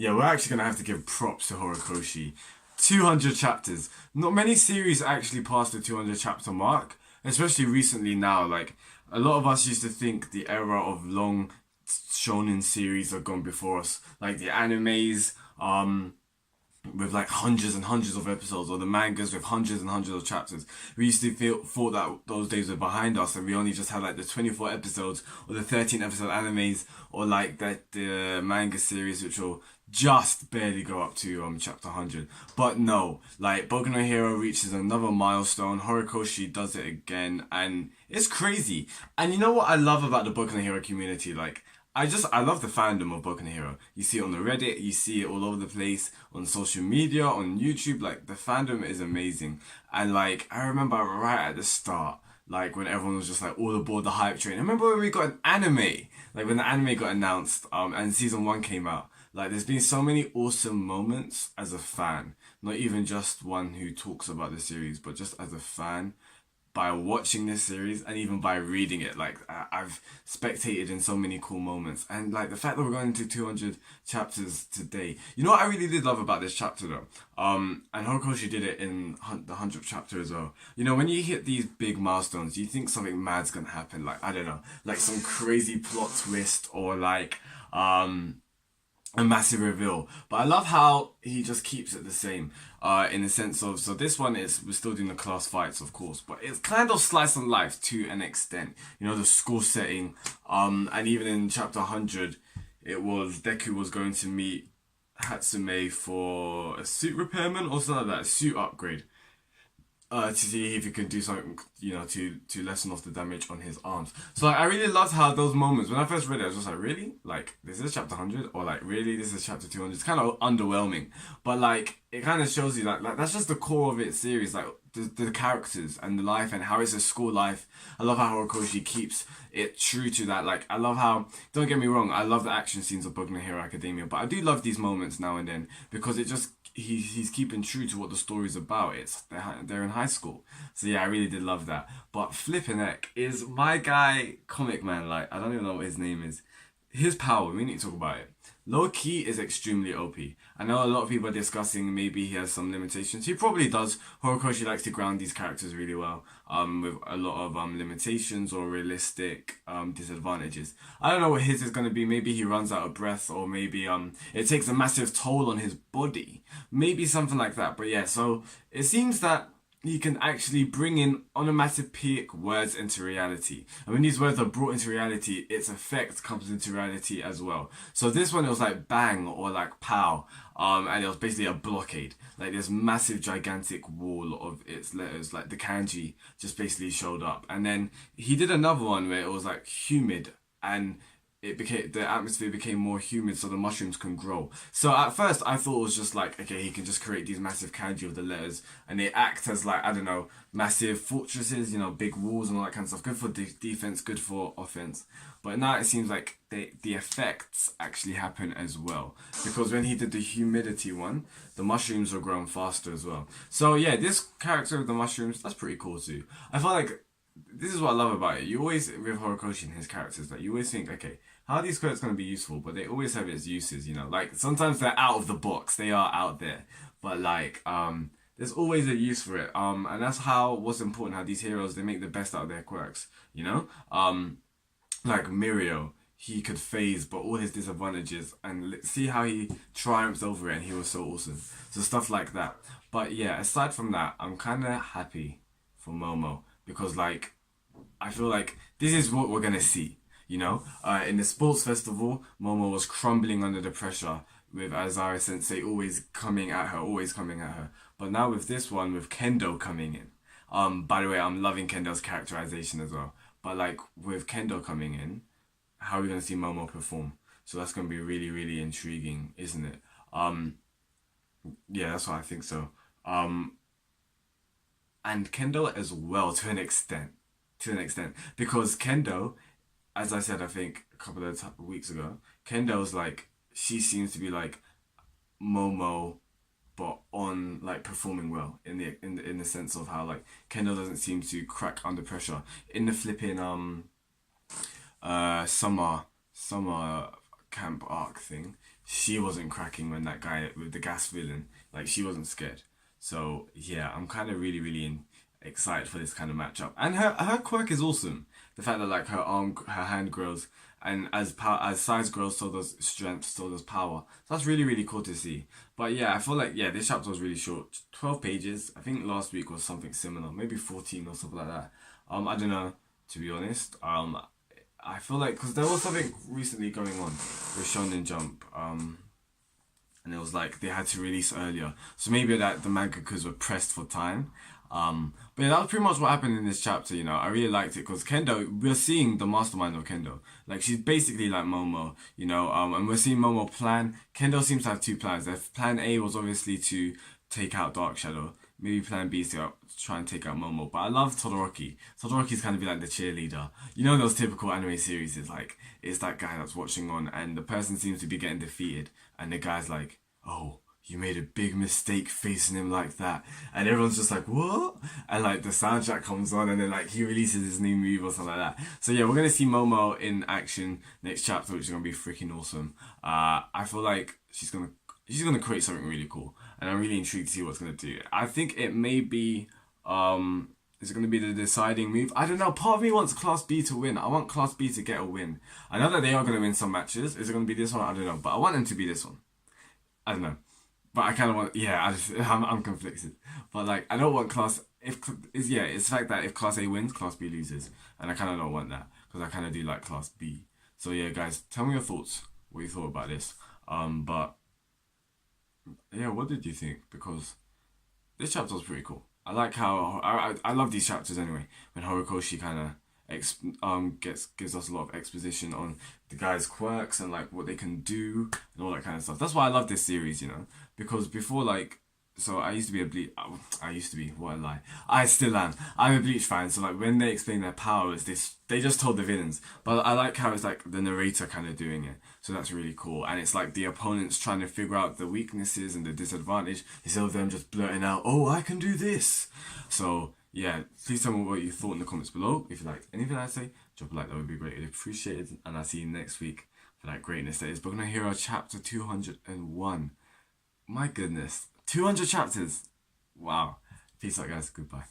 Yeah, we're actually gonna have to give props to Horikoshi. 200 chapters. Not many series actually pass the 200 chapter mark, especially recently now. Like, a lot of us used to think the era of long shonen series are gone before us. Like the animes, with like hundreds and hundreds of episodes, or the mangas with hundreds and hundreds of chapters. We used to thought that those days were behind us, and we only just had like the 24 episodes or the 13 episode animes, or like the manga series which will just barely go up to chapter 100. But no, like Boku no Hero reaches another milestone. Horikoshi does it again, and it's crazy. And you know what I love about the Boku no Hero community? Like, I love the fandom of Boku no Hero. You see it on the Reddit, you see it all over the place, on social media, on YouTube. Like, the fandom is amazing. And like, I remember right at the start, like when everyone was just like all aboard the hype train. I remember when we got an anime, like when the anime got announced, and season 1 came out. Like, there's been so many awesome moments as a fan. Not even just one who talks about the series, but just as a fan, by watching this series and even by reading it. Like, I've spectated in so many cool moments, and like the fact that we're going into 200 chapters today. You know what I really did love about this chapter though, and Horikoshi did it in the 100th chapter as well. You know, when you hit these big milestones, you think something mad's gonna happen. Like, I don't know, like some crazy plot twist, or like a massive reveal. But I love how he just keeps it the same, in the sense of, so this one is, we're still doing the class fights of course, but it's kind of slice of life to an extent. You know, the school setting, and even in chapter 100, it was Deku was going to meet Hatsume for a suit repairman or something like that, a suit upgrade, to see if he could do something, you know, to lessen off the damage on his arms. So like, I really loved how those moments, when I first read it, I was just like, really? Like, this is chapter 100? Or like, really? This is chapter 200? It's kind of underwhelming. But like, it kind of shows you that, like, that's just the core of its series. Like, the characters and the life and how it's a school life. I love how Horikoshi keeps it true to that. Like, I love how, don't get me wrong, I love the action scenes of Boku no Hero Academia, but I do love these moments now and then, because it just, he's keeping true to what the story's about. It's they're in high school, so yeah, I really did love that. But flipping heck, is my guy Comic Man, like, I don't even know what his name is. His power, we need to talk about it. Low key is extremely OP. I know a lot of people are discussing maybe he has some limitations. He probably does. Horikoshi likes to ground these characters really well, with a lot of limitations or realistic disadvantages. I don't know what his is going to be. Maybe he runs out of breath, or maybe it takes a massive toll on his body. Maybe something like that. But yeah, so it seems that he can actually bring in onomatopoeic words into reality. And when these words are brought into reality, its effect comes into reality as well. So this one, it was like bang, or like pow, and it was basically a blockade. Like, this massive gigantic wall of its letters, like the kanji, just basically showed up. And then he did another one where it was like humid, and the atmosphere became more humid so the mushrooms can grow. So at first I thought it was just like, okay, he can just create these massive kanji of the letters, and they act as, like, I don't know, massive fortresses, you know, big walls and all that kind of stuff. Good for defense, good for offense. But now it seems like the effects actually happen as well, because when he did the humidity one, the mushrooms were growing faster as well. So yeah, this character with the mushrooms, that's pretty cool too. I feel like this is what I love about it. You always, with Horikoshi and his characters, like, you always think, okay, how are these quotes going to be useful? But they always have its uses, you know. Like, sometimes they're out of the box, they are out there, but like, there's always a use for it. And that's what's important, how these heroes, they make the best out of their quirks, you know. Like Mirio, he could phase, but all his disadvantages, and see how he triumphs over it, and he was so awesome. So stuff like that. But yeah, aside from that, I'm kind of happy for Momo, because like, I feel like this is what we're gonna see. You know, in the sports festival, Momo was crumbling under the pressure, with Azara Sensei always coming at her, always coming at her. But now with this one, with Kendo coming in. By the way, I'm loving Kendo's characterization as well. But like, with Kendo coming in, how are we gonna see Momo perform? So that's gonna be really, really intriguing, isn't it? Yeah, that's what I think so. And Kendo as well, to an extent, because Kendo, as I said, I think a couple of weeks ago, Kendo's like, she seems to be like Momo, but on like performing well in the sense of how like Kendo doesn't seem to crack under pressure in the flipping summer camp arc thing. she wasn't cracking when that guy with the gas villain, like she wasn't scared. So yeah, I'm kind of excited for this kind of matchup. And her quirk is awesome. The fact that like her hand grows, and as size grows, so does strength, so does power. So that's really cool to see. But yeah, I feel like yeah, this chapter was really short, 12 pages. I think last week was something similar, maybe 14 or something like that. I don't know, to be honest. I feel like because there was something recently going on with Shonen Jump. And it was like they had to release earlier, so maybe that the mangakas were pressed for time. But yeah, that was pretty much what happened in this chapter. You know, I really liked it because Kendo, we're seeing the mastermind of Kendo. Like she's basically like Momo, you know. And we're seeing Momo plan. Kendo seems to have two plans. Their plan A was obviously to take out Dark Shadow. Maybe plan B is to try and take out Momo. But I love Todoroki. Todoroki's kind of be like the cheerleader. You know those typical anime series is like it's that guy that's watching on and the person seems to be getting defeated and the guy's like, oh, you made a big mistake facing him like that. And everyone's just like, what? And like the soundtrack comes on and then like he releases his new move or something like that. So yeah, we're going to see Momo in action next chapter, which is going to be freaking awesome. I feel like she's going to create something really cool. And I'm really intrigued to see what's going to do. I think it may be, is it going to be the deciding move? I don't know. Part of me wants Class B to win. I want Class B to get a win. I know that they are going to win some matches. Is it going to be this one? I don't know. But I want them to be this one. I don't know. But I kind of want, yeah, I'm conflicted. But like, I don't want it's the fact that if Class A wins, Class B loses. And I kind of don't want that. Because I kind of do like Class B. So yeah, guys, tell me your thoughts. What you thought about this. But yeah, what did you think? Because this chapter was pretty cool. I like how I love these chapters anyway. When Horikoshi kind of gives us a lot of exposition on the guys' quirks and like what they can do and all that kind of stuff. That's why I love this series, you know, because before like. So I used to be a Bleach. I used to be. What a lie. I still am. I'm a Bleach fan. So like when they explain their powers, they just told the villains. But I like how it's like the narrator kind of doing it. So that's really cool. And it's like the opponents trying to figure out the weaknesses and the disadvantage instead of them just blurting out, "Oh, I can do this." So yeah, please tell me what you thought in the comments below. If you liked anything I say, drop a like. That would be greatly appreciated. And I'll see you next week for that greatness that is Boku no Hero chapter 201. My goodness. 200 chapters. Wow. Peace out, guys. Goodbye.